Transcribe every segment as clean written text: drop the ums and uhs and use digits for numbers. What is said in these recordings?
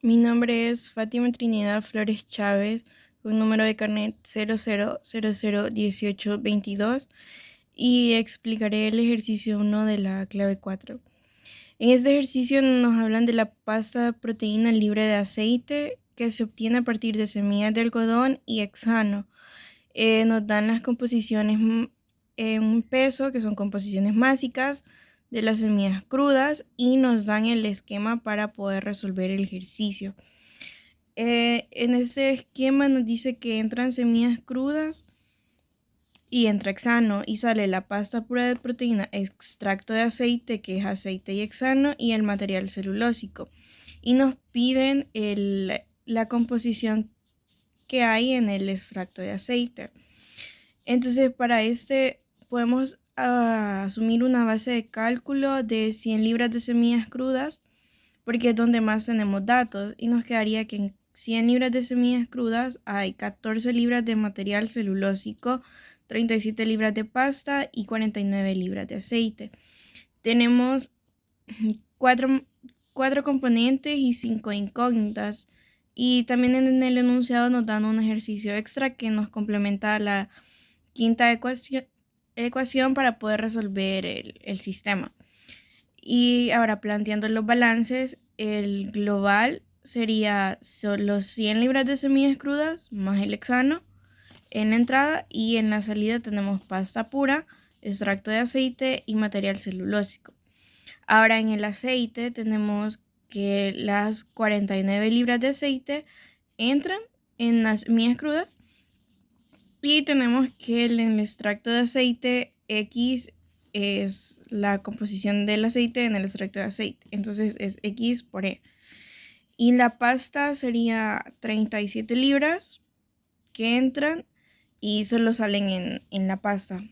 Mi nombre es Fátima Trinidad Flores Chávez, con número de carnet 00001822 y explicaré el ejercicio 1 de la clave 4. En este ejercicio nos hablan de la pasta de proteína libre de aceite que se obtiene a partir de semillas de algodón y hexano. Nos dan las composiciones en un peso, que son composiciones mágicas de las semillas crudas, y nos dan el esquema para poder resolver el ejercicio. En este esquema nos dice que entran semillas crudas y entra hexano y sale la pasta pura de proteína, extracto de aceite, que es aceite y hexano, y el material celulósico. Y nos piden la composición que hay en el extracto de aceite. Entonces, para este podemos asumir una base de cálculo de 100 libras de semillas crudas, porque es donde más tenemos datos, y nos quedaría que en 100 libras de semillas crudas hay 14 libras de material celulósico, 37 libras de pasta y 49 libras de aceite. Tenemos cuatro componentes y 5 incógnitas, y también en el enunciado nos dan un ejercicio extra que nos complementa la quinta ecuación para poder resolver el sistema. Y ahora, planteando los balances, el global sería solo 100 libras de semillas crudas más el hexano en la entrada, y en la salida tenemos pasta pura, extracto de aceite y material celulósico. Ahora, en el aceite tenemos que las 49 libras de aceite entran en las semillas crudas, y tenemos que en el extracto de aceite X es la composición del aceite en el extracto de aceite. Entonces es X por E. Y la pasta sería 37 libras que entran y solo salen en la pasta.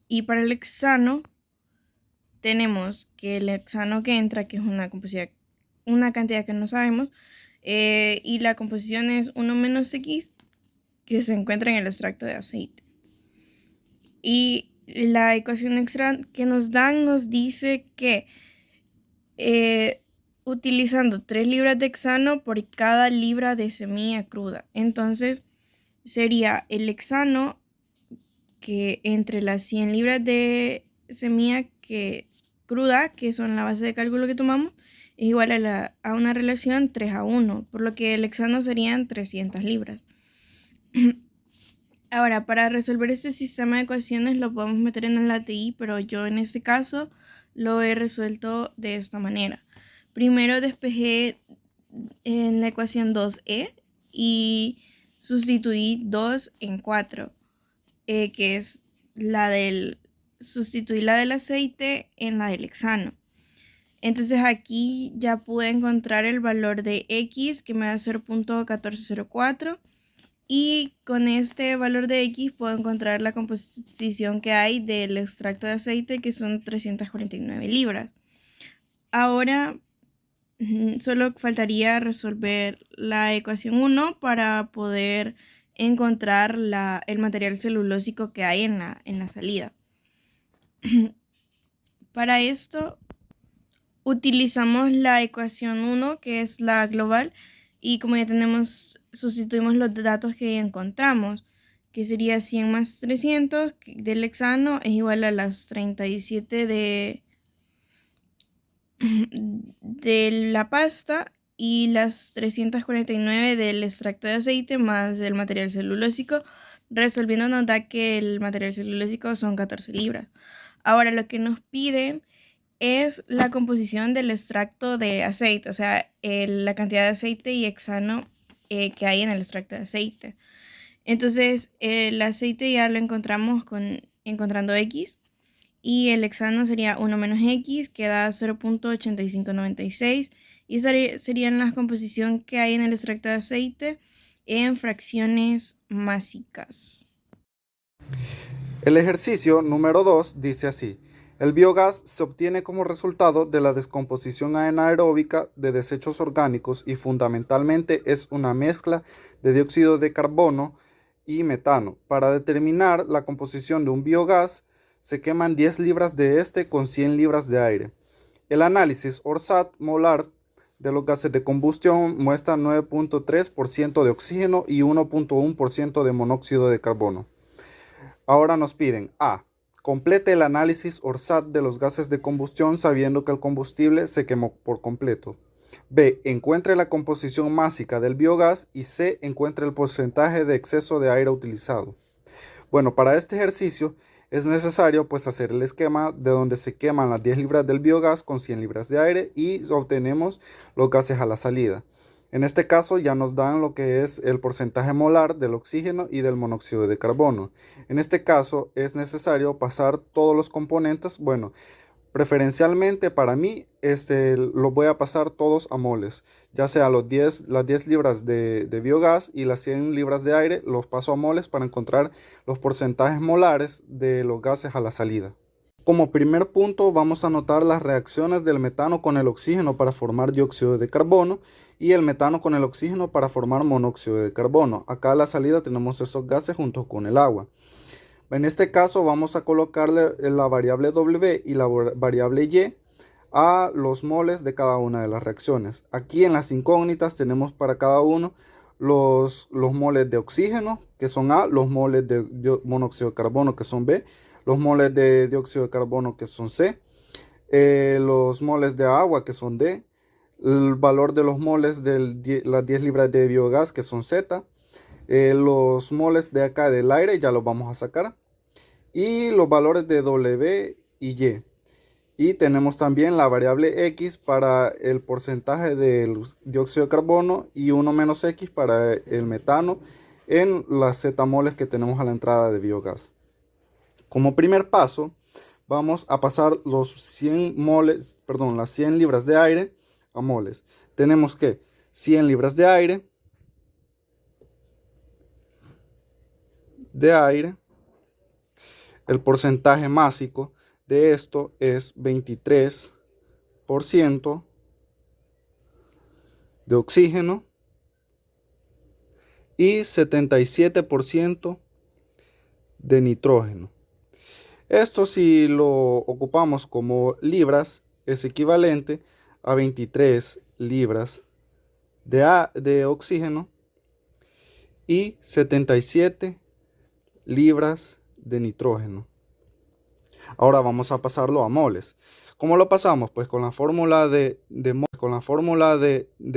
Y para el hexano tenemos que el hexano que entra, que es una cantidad que no sabemos, y la composición es 1 menos X, que se encuentra en el extracto de aceite. Y la ecuación extra que nos dan nos dice que utilizando 3 libras de hexano por cada libra de semilla cruda. Entonces sería el hexano que entre las 100 libras de semilla cruda, que son la base de cálculo que tomamos, es igual a una relación 3:1, por lo que el hexano serían 300 libras. Ahora, para resolver este sistema de ecuaciones lo podemos meter en el ATI, pero yo en este caso lo he resuelto de esta manera. Primero despejé en la ecuación 2e y sustituí 2 en 4, que es sustituí la del aceite en la del hexano. Entonces aquí ya pude encontrar el valor de X, que me da 0.1404. Y con este valor de X puedo encontrar la composición que hay del extracto de aceite, que son 349 libras. Ahora solo faltaría resolver la ecuación 1 para poder encontrar el material celulósico que hay en la salida. Para esto utilizamos la ecuación 1, que es la global, y como ya sustituimos los datos que ya encontramos, que sería 100 más 300 del hexano es igual a las 37 de la pasta, y las 349 del extracto de aceite más del material celulósico. Resolviendo nos da que el material celulósico son 14 libras. Ahora lo que nos piden es la composición del extracto de aceite, o sea, la cantidad de aceite y hexano que hay en el extracto de aceite. Entonces, el aceite ya lo encontramos encontrando X, y el hexano sería 1 menos X, que da 0.8596, y serían las composiciones que hay en el extracto de aceite en fracciones másicas. El ejercicio número 2 dice así: el biogás se obtiene como resultado de la descomposición anaeróbica de desechos orgánicos y fundamentalmente es una mezcla de dióxido de carbono y metano. Para determinar la composición de un biogás, se queman 10 libras de este con 100 libras de aire. El análisis ORSAT molar de los gases de combustión muestra 9.3% de oxígeno y 1.1% de monóxido de carbono. Ahora nos piden A. Complete el análisis ORSAT de los gases de combustión sabiendo que el combustible se quemó por completo. B. Encuentre la composición másica del biogás. Y C. Encuentre el porcentaje de exceso de aire utilizado. Bueno, para este ejercicio es necesario pues hacer el esquema de donde se queman las 10 libras del biogás con 100 libras de aire y obtenemos los gases a la salida. En este caso ya nos dan lo que es el porcentaje molar del oxígeno y del monóxido de carbono. En este caso es necesario pasar todos los componentes. Bueno, preferencialmente para mí los voy a pasar todos a moles, ya sea las 10 libras de biogás y las 100 libras de aire los paso a moles para encontrar los porcentajes molares de los gases a la salida. Como primer punto vamos a anotar las reacciones del metano con el oxígeno para formar dióxido de carbono y el metano con el oxígeno para formar monóxido de carbono. Acá a la salida tenemos estos gases junto con el agua. En este caso vamos a colocarle la variable W y la variable Y a los moles de cada una de las reacciones. Aquí en las incógnitas tenemos para cada uno los moles de oxígeno, que son A, los moles de monóxido de carbono, que son B, los moles de dióxido de carbono, que son C, los moles de agua, que son D, el valor de los moles de las 10 libras de biogás, que son Z, los moles de acá del aire, ya los vamos a sacar, y los valores de W y Y. Y tenemos también la variable X para el porcentaje del dióxido de carbono y 1 menos X para el metano en las Z moles que tenemos a la entrada de biogás. Como primer paso, vamos a pasar las 100 libras de aire a moles. Tenemos que 100 libras de aire, el porcentaje másico de esto es 23% de oxígeno y 77% de nitrógeno. Esto, si lo ocupamos como libras, es equivalente a 23 libras de oxígeno y 77 libras de nitrógeno. Ahora vamos a pasarlo a moles. ¿Cómo lo pasamos? Pues con la fórmula de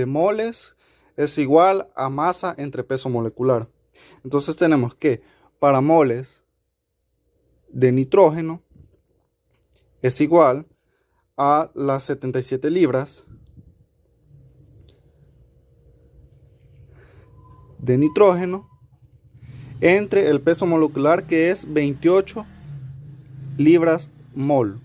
moles es igual a masa entre peso molecular. Entonces tenemos que para moles de nitrógeno es igual a las 77 libras de nitrógeno entre el peso molecular, que es 28 libras mol.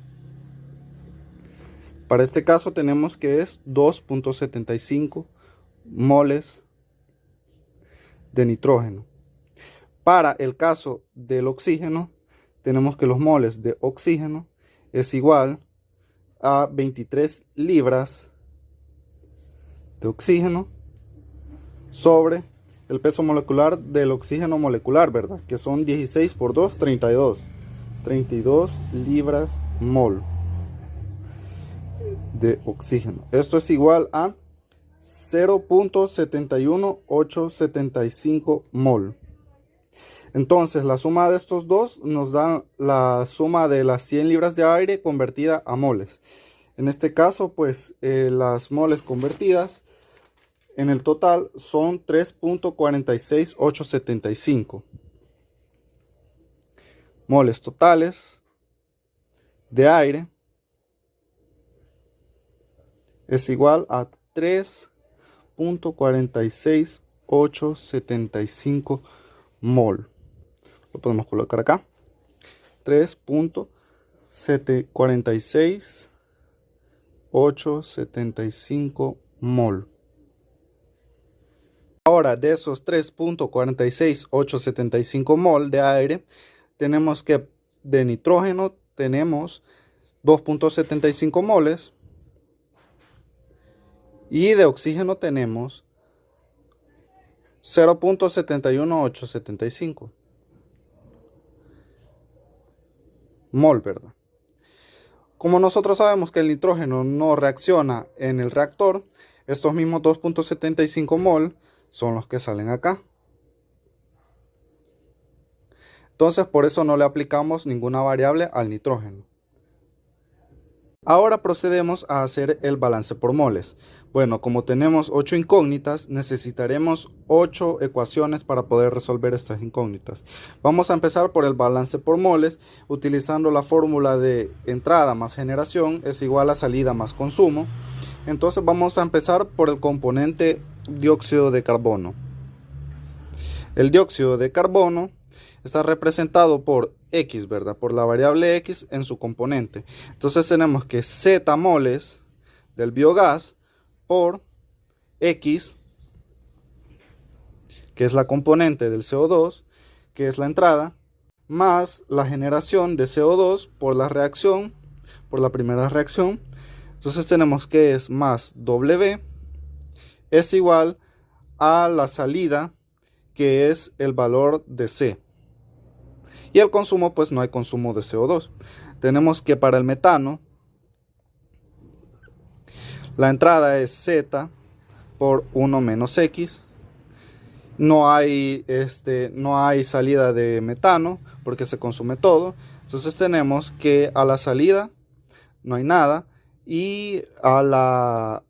Para este caso tenemos que es 2.75 moles de nitrógeno. Para el caso del oxígeno tenemos que los moles de oxígeno es igual a 23 libras de oxígeno sobre el peso molecular del oxígeno molecular, ¿verdad? Que son 16 por 2, 32. 32 libras mol de oxígeno. Esto es igual a 0.71875 mol. Entonces la suma de estos dos nos da la suma de las 100 libras de aire convertida a moles. En este caso pues las moles convertidas en el total son 3.46875 moles totales de aire es igual a 3.46875 mol. Lo podemos colocar acá. 3.46875 mol. Ahora, de esos 3.46875 mol de aire, tenemos que de nitrógeno tenemos 2.75 moles y de oxígeno tenemos 0.71875 mol, ¿verdad? Como nosotros sabemos que el nitrógeno no reacciona en el reactor, estos mismos 2.75 mol son los que salen acá. Entonces por eso no le aplicamos ninguna variable al nitrógeno. Ahora procedemos a hacer el balance por moles. Bueno, como tenemos 8 incógnitas, necesitaremos 8 ecuaciones para poder resolver estas incógnitas. Vamos a empezar por el balance por moles, utilizando la fórmula de entrada más generación es igual a salida más consumo. Entonces vamos a empezar por el componente dióxido de carbono. El dióxido de carbono está representado por X, ¿verdad? Por la variable X en su componente. Entonces tenemos que Z moles del biogás por X, que es la componente del CO2, que es la entrada, más la generación de CO2 por la reacción, por la primera reacción. Entonces tenemos que es más W es igual a la salida, que es el valor de C. Y el consumo, pues no hay consumo de CO2. Tenemos que para el metano, la entrada es Z por 1 menos X. No hay salida de metano porque se consume todo. Entonces tenemos que a la salida no hay nada. Y a la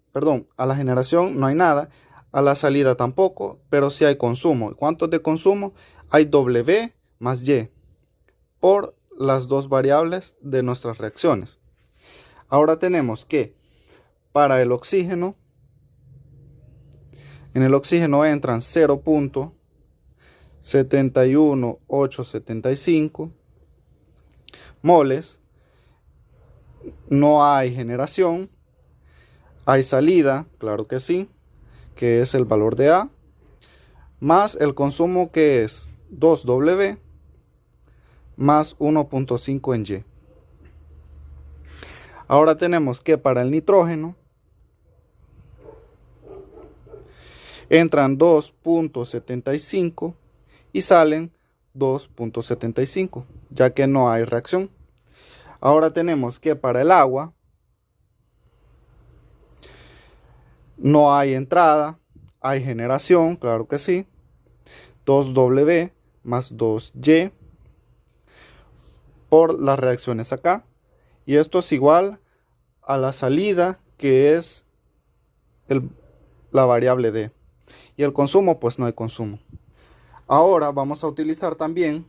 generación no hay nada. A la salida tampoco, pero sí hay consumo. ¿Cuánto es de consumo? Hay W más Y por las dos variables de nuestras reacciones. Ahora tenemos que para el oxígeno, en el oxígeno entran 0.71875 moles. No hay generación. Hay salida, claro que sí, que es el valor de A, más el consumo, que es 2W más 1.5 en Y. Ahora tenemos que para el nitrógeno entran 2.75 y salen 2.75, ya que no hay reacción. Ahora tenemos que para el agua no hay entrada, hay generación, claro que sí, 2W más 2Y por las reacciones acá, y esto es igual a la salida, que es la variable D, y el consumo, pues no hay consumo. Ahora vamos a utilizar también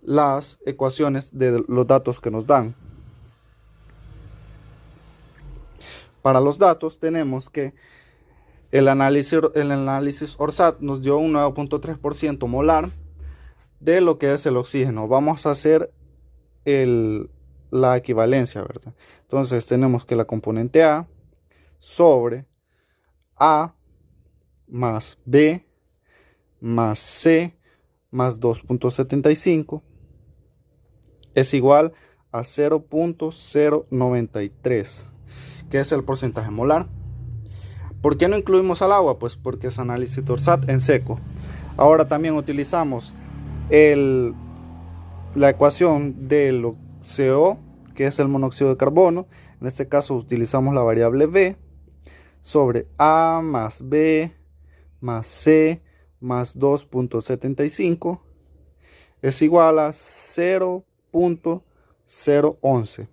las ecuaciones de los datos que nos dan. Para los datos tenemos que el análisis Orsat nos dio un 9.3% molar de lo que es el oxígeno. Vamos a hacer la equivalencia, ¿verdad? Entonces tenemos que la componente A sobre A más B más C más 2.75 es igual a 0.093, que es el porcentaje molar. ¿Por qué no incluimos al agua? Pues porque es análisis Orsat en seco. Ahora también utilizamos la ecuación del CO, que es el monóxido de carbono. En este caso utilizamos la variable B sobre A más B más C más 2.75 es igual a 0.011.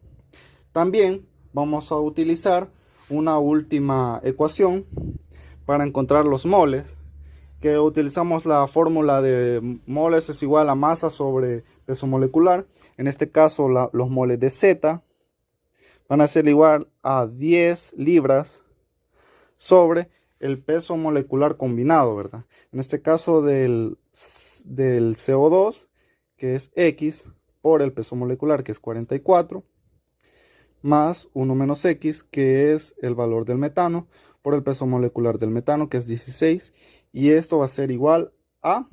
También vamos a utilizar una última ecuación para encontrar los moles, que utilizamos la fórmula de moles es igual a masa sobre peso molecular. En este caso los moles de Z van a ser igual a 10 libras sobre el peso molecular combinado, ¿verdad? En este caso del CO2, que es X, por el peso molecular, que es 44, más 1 menos X, que es el valor del metano, por el peso molecular del metano, que es 16, y esto va a ser igual a,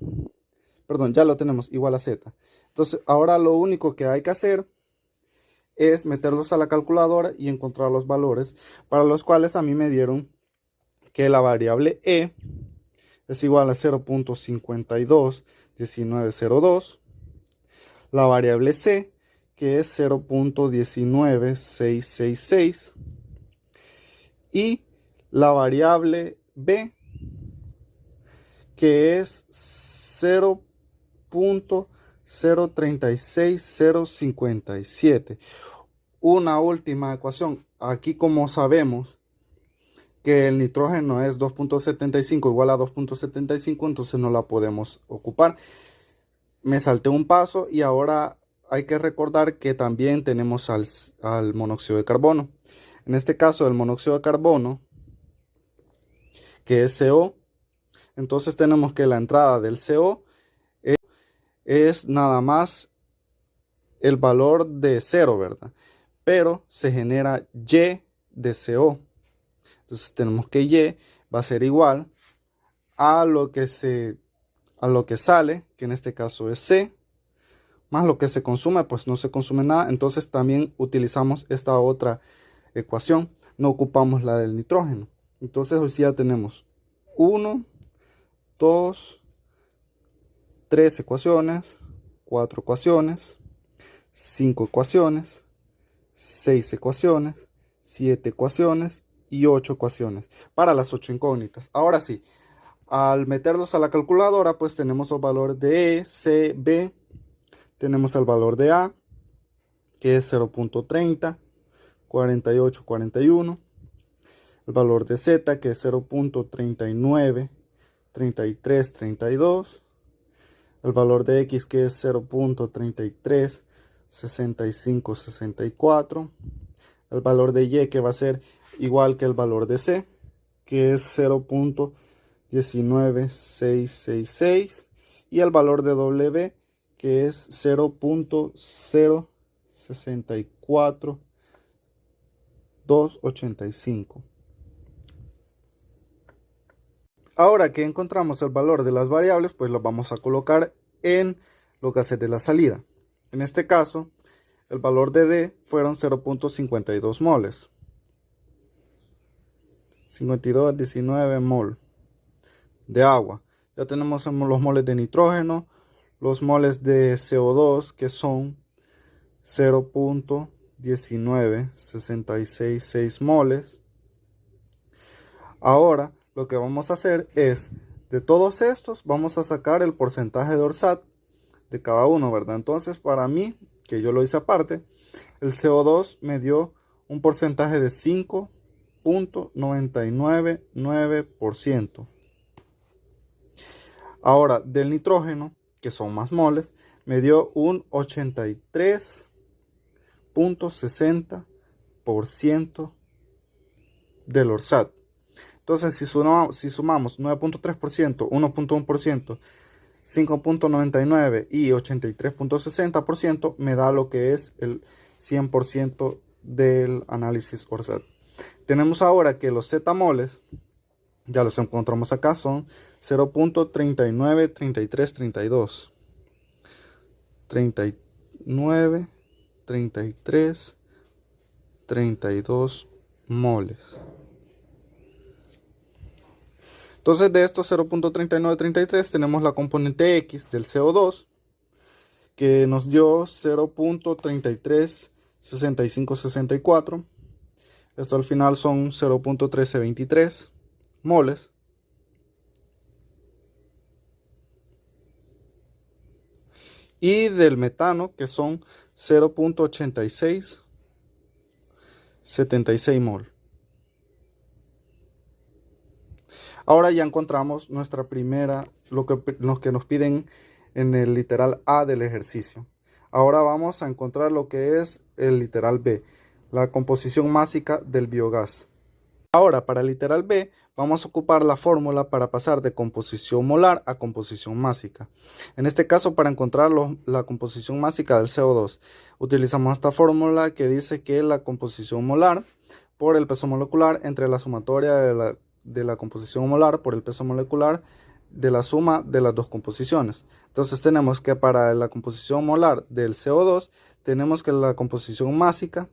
ya lo tenemos, igual a Z. Entonces, ahora lo único que hay que hacer es meterlos a la calculadora y encontrar los valores, para los cuales a mí me dieron que la variable E es igual a 0.521902, la variable C, que es 0.19666, y la variable B, que es 0.036057. Una última ecuación. Aquí, como sabemos que el nitrógeno es 2.75 igual a 2.75, entonces no la podemos ocupar. Me salté un paso y ahora hay que recordar que también tenemos al monóxido de carbono. En este caso, el monóxido de carbono, que es CO, entonces tenemos que la entrada del CO es nada más el valor de 0, ¿verdad? Pero se genera Y de CO. Entonces tenemos que Y va a ser igual a lo que sale, que en este caso es C, más lo que se consume, pues no se consume nada. Entonces también utilizamos esta otra ecuación, no ocupamos la del nitrógeno. Entonces hoy sí ya tenemos 1, 2, 3 ecuaciones, 4 ecuaciones, 5 ecuaciones, 6 ecuaciones, 7 ecuaciones y 8 ecuaciones para las 8 incógnitas. Ahora sí, al meterlos a la calculadora, pues tenemos los valores de E, C, B. Tenemos el valor de A, que es 0.30, 48, 41. El valor de Z, que es 0.39, 33, 32. El valor de X, que es 0.33, 65, 64. El valor de Y, que va a ser igual que el valor de C, que es 0.19666. Y el valor de W, que es 0.064285. Ahora que encontramos el valor de las variables, pues los vamos a colocar en los gases de la salida. En este caso, el valor de D fueron 0.52 moles. 52,19 mol de agua. Ya tenemos los moles de nitrógeno, los moles de CO2, que son 0.19666 moles. Ahora lo que vamos a hacer es, de todos estos, vamos a sacar el porcentaje de Orsat de cada uno, ¿verdad? Entonces, para mí, que yo lo hice aparte, el CO2 me dio un porcentaje de 5.999%. Ahora, del nitrógeno, que son más moles, me dio un 83.60% del Orsat. Entonces, si sumamos 9.3%, 1.1%, 5.99 y 83.60%, me da lo que es el 100% del análisis Orsat. Tenemos ahora que los Z-moles, ya los encontramos acá, son 0.393332. 39, 33, 32 moles. Entonces, de estos 0.3933 tenemos la componente X del CO2, que nos dio 0.336564. Esto al final son 0.1323 moles. Y del metano, que son 0.8676 mol. Ahora ya encontramos nuestra primera, lo que nos piden en el literal A del ejercicio. Ahora vamos a encontrar lo que es el literal B, la composición másica del biogás. Ahora, para el literal B, vamos a ocupar la fórmula para pasar de composición molar a composición másica. En este caso, para encontrar la composición másica del CO2, utilizamos esta fórmula que dice que la composición molar por el peso molecular entre la sumatoria de la composición molar por el peso molecular de la suma de las dos composiciones. Entonces tenemos que para la composición molar del CO2, tenemos que la composición molar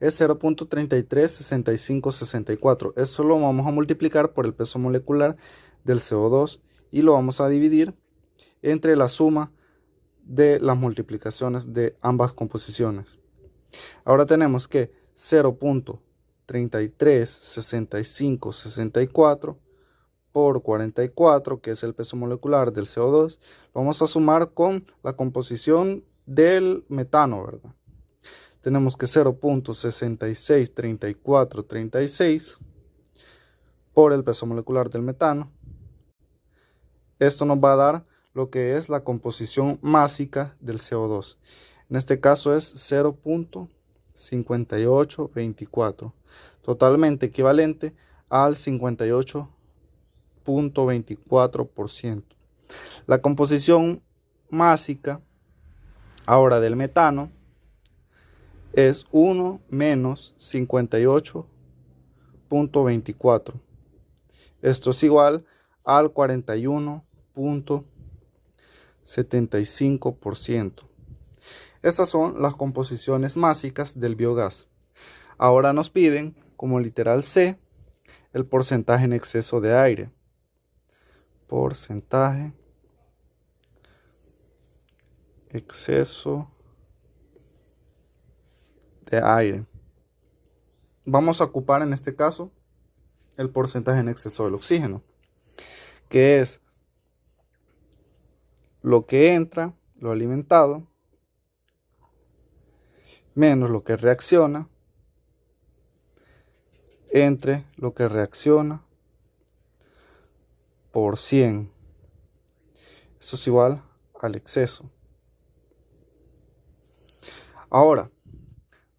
es 0.336564. Eso lo vamos a multiplicar por el peso molecular del CO2 y lo vamos a dividir entre la suma de las multiplicaciones de ambas composiciones. Ahora tenemos que 0.33 33, 65, 64 por 44, que es el peso molecular del CO2, lo vamos a sumar con la composición del metano, ¿verdad? Tenemos que 0.663436 por el peso molecular del metano. Esto nos va a dar lo que es la composición másica del CO2. En este caso es 0.5824, totalmente equivalente al 58.24%. La composición másica ahora del metano es 1 menos 58.24. Esto es igual al 41.75%. Estas son las composiciones másicas del biogás. Ahora nos piden, como literal C, el porcentaje en exceso de aire. Porcentaje exceso de aire. Vamos a ocupar en este caso el porcentaje en exceso del oxígeno, que es lo que entra, lo alimentado, menos lo que reacciona, entre lo que reacciona por 100. Esto es igual al exceso. Ahora,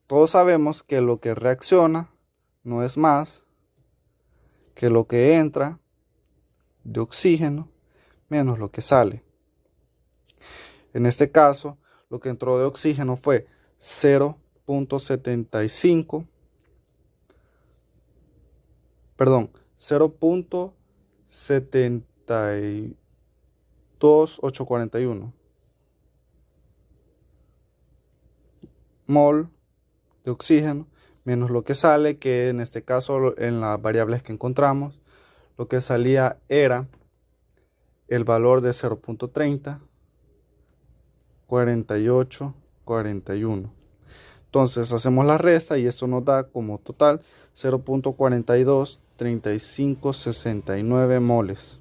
todos sabemos que lo que reacciona no es más que lo que entra de oxígeno menos lo que sale. En este caso, lo que entró de oxígeno fue 0.72841 mol de oxígeno menos lo que sale, que en este caso en las variables que encontramos, lo que salía era el valor de 0.30, 48, 41. Entonces hacemos la resta y esto nos da como total 0.42, 35, 69 moles.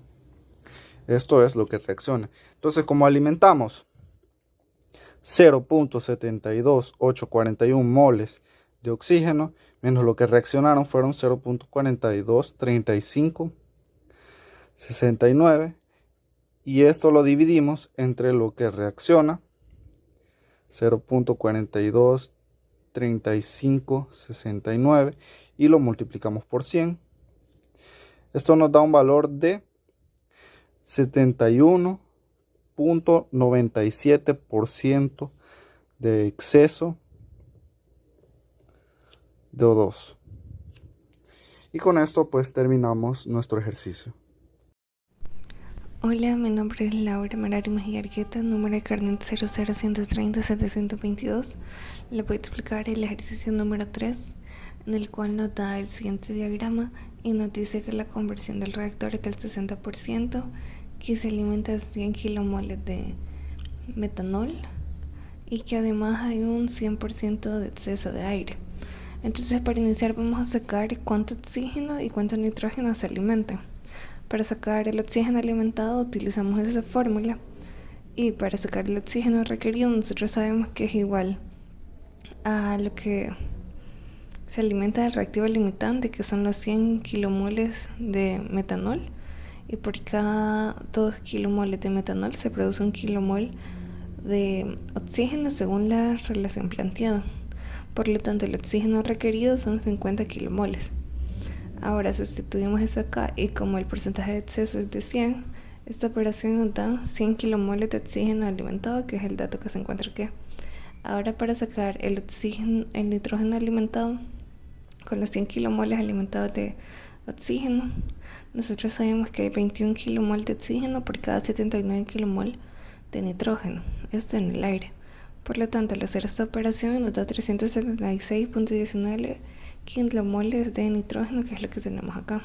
Esto es lo que reacciona. Entonces, como alimentamos 0.72841 moles de oxígeno, menos lo que reaccionaron fueron 0.42, 35, 69, y esto lo dividimos entre lo que reacciona, 0.42, 35, 69, y lo multiplicamos por 100. Esto nos da un valor de 71.97% de exceso de O2. Y con esto pues terminamos nuestro ejercicio. Hola, mi nombre es Laura Merari Mejía Argueta, número de carnet 00130-722. Le voy a explicar el ejercicio número 3, en el cual nos da el siguiente diagrama y nos dice que la conversión del reactor es del 60%, que se alimenta de 100 kilomoles de metanol y que además hay un 100% de exceso de aire. Entonces, para iniciar vamos a sacar cuánto oxígeno y cuánto nitrógeno se alimentan. Para sacar el oxígeno alimentado utilizamos esa fórmula, y para sacar el oxígeno requerido nosotros sabemos que es igual a lo que se alimenta del reactivo limitante, que son los 100 kilomoles de metanol, y por cada 2 kilomoles de metanol se produce 1 kilomol de oxígeno según la relación planteada. Por lo tanto, el oxígeno requerido son 50 kilomoles. Ahora sustituimos eso acá y como el porcentaje de exceso es de 100, esta operación nos da 100 kilomoles de oxígeno alimentado, que es el dato que se encuentra aquí. Ahora, para sacar el nitrógeno alimentado con los 100 kilomoles alimentados de oxígeno, nosotros sabemos que hay 21 kilomol de oxígeno por cada 79 kilomol de nitrógeno, esto en el aire. Por lo tanto, al hacer esta operación nos da 376.19 kilomoles de nitrógeno, que es lo que tenemos acá.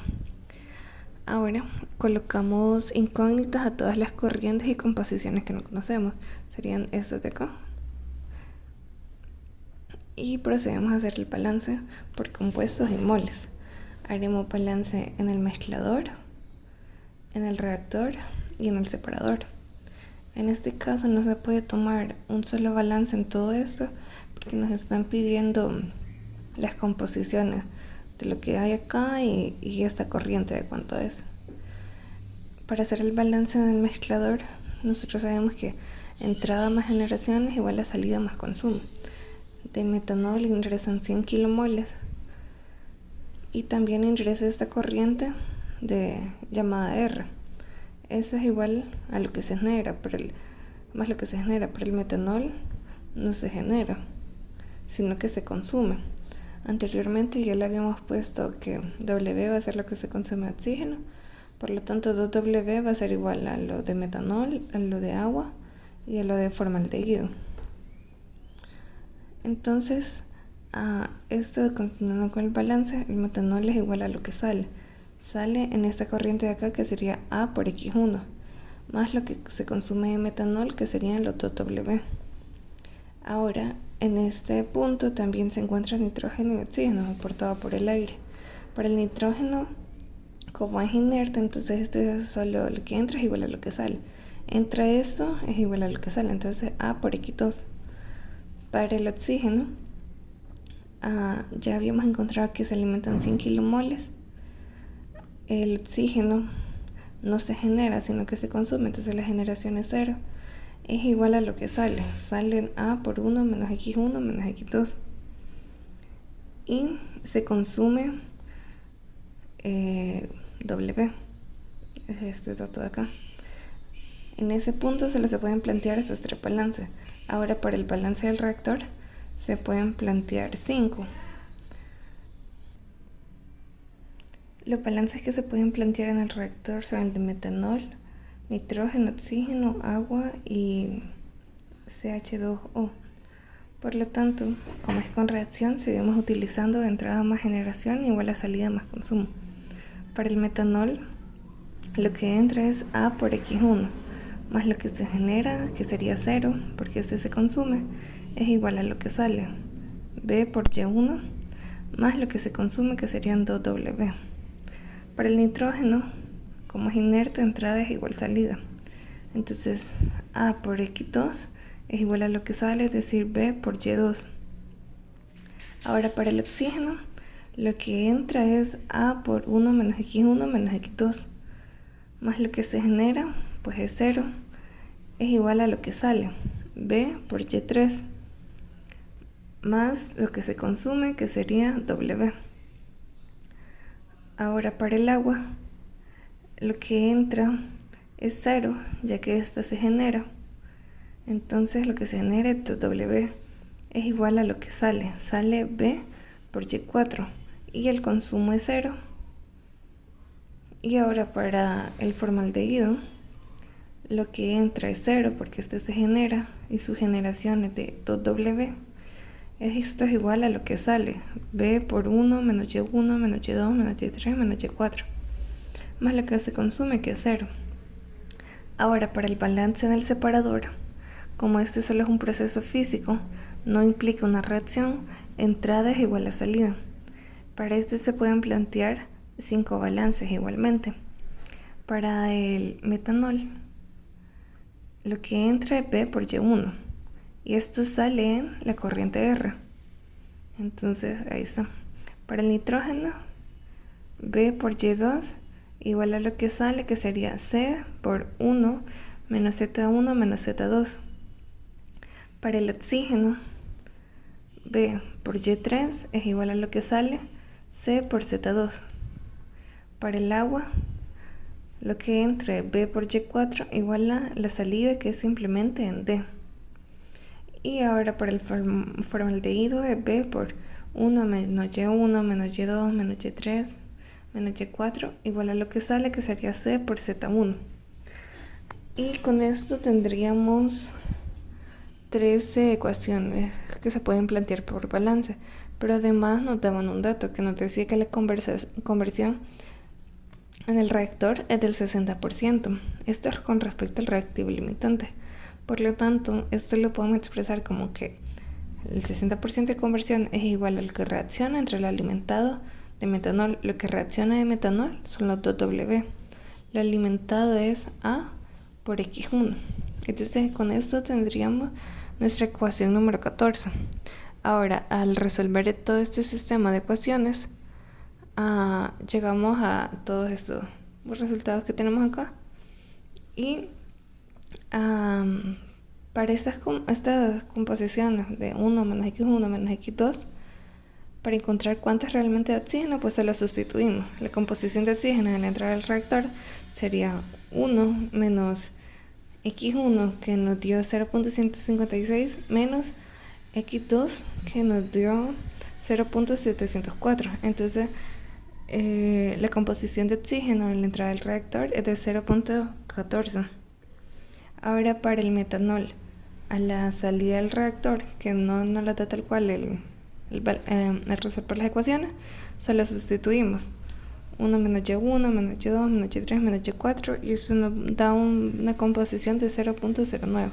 Ahora colocamos incógnitas a todas las corrientes y composiciones que no conocemos. Serían estas de acá. Y procedemos a hacer el balance por compuestos y moles. Haremos balance en el mezclador, en el reactor y en el separador. En este caso no se puede tomar un solo balance en todo esto porque nos están pidiendo las composiciones de lo que hay acá y esta corriente de cuánto es. Para hacer el balance en el mezclador, nosotros sabemos que entrada más generación es igual a salida más consumo. De metanol ingresan 100 kilomoles y también ingresa esta corriente llamada R. Eso es igual a lo que se genera, más lo que se genera, pero el metanol no se genera, sino que se consume. Anteriormente ya le habíamos puesto que W va a ser lo que se consume de oxígeno, por lo tanto 2W va a ser igual a lo de metanol, a lo de agua y a lo de formaldehído. Entonces, esto continuando con el balance, el metanol es igual a lo que sale en esta corriente de acá, que sería A por X1, más lo que se consume de metanol, que serían los 2W. Ahora, en este punto también se encuentra nitrógeno y oxígeno aportado por el aire. Para el nitrógeno, como es inerte, entonces esto es solo lo que entra es igual a lo que sale. Entra esto es igual a lo que sale, entonces A por X2. Para el oxígeno, ya habíamos encontrado que se alimentan 100 kilomoles. El oxígeno no se genera, sino que se consume, entonces la generación es 0. Es igual a lo que sale. Salen A por 1 menos X1 menos X2. Y se consume W. Es este dato de acá. En ese punto solo se pueden plantear esos 3 balances. Ahora para el balance del reactor se pueden plantear 5. Los balances que se pueden plantear en el reactor son el de metanol, nitrógeno, oxígeno, agua y CH2O. Por lo tanto, como es con reacción, seguimos utilizando entrada más generación igual a salida más consumo. Para el metanol, lo que entra es A por X1, más lo que se genera, que sería 0, porque este se consume, es igual a lo que sale, B por Y1, más lo que se consume, que serían 2W. Para el nitrógeno, como es inerte, entrada es igual salida. Entonces, A por X2 es igual a lo que sale, es decir, B por Y2. Ahora para el oxígeno, lo que entra es A por 1 menos X1 menos X2, más lo que se genera, pues es 0, es igual a lo que sale, B por Y3, más lo que se consume, que sería W. Ahora para el agua, lo que entra es 0, ya que esta se genera. Entonces lo que se genera es 2W, es igual a lo que sale B por Y4, y el consumo es 0. Y ahora para el formaldehído, lo que entra es 0, porque este se genera, y su generación es de 2W. Esto es igual a lo que sale, B por 1 menos Y1 menos Y2 menos Y3 menos Y4, más lo que se consume, que es 0. Ahora para el balance en el separador, como este solo es un proceso físico, no implica una reacción, entrada es igual a salida. Para este se pueden plantear 5 balances igualmente. Para el metanol, lo que entra es B por Y1, y esto sale en la corriente R. Entonces ahí está. Para el nitrógeno, B por Y2 igual a lo que sale, que sería C por 1 menos Z1 menos Z2. Para el oxígeno, B por Y3 es igual a lo que sale, C por Z2. Para el agua, lo que entra B por Y4 igual a la salida, que es simplemente en D. Y ahora para el formaldehído es B por 1 menos Y1 menos Y2 menos Y3 menos Y4 igual a lo que sale, que sería C por Z1. Y con esto tendríamos 13 ecuaciones que se pueden plantear por balance, pero además nos daban un dato que nos decía que la conversión en el reactor es del 60%. Esto es con respecto al reactivo limitante. Por lo tanto, esto lo podemos expresar como que El 60% de conversión es igual al que reacciona entre lo alimentado de metanol. Lo que reacciona de metanol son los 2W. Lo alimentado es A por X1. Entonces con esto tendríamos nuestra ecuación número 14. Ahora, al resolver todo este sistema de ecuaciones, llegamos a todos estos resultados que tenemos acá. Y para estas composiciones de 1 menos X1 menos X2, para encontrar cuánto es realmente de oxígeno, pues se lo sustituimos. La composición de oxígeno en la entrada del reactor sería 1 menos X1, que nos dio 0.156, menos X2, que nos dio 0.704. Entonces, la composición de oxígeno en la entrada del reactor es de 0.14. Ahora, para el metanol, a la salida del reactor, que no nos la da tal cual el resolver las ecuaciones, solo sustituimos 1 menos Y1, menos Y2, menos Y3, menos Y4, y eso nos da una composición de 0.09.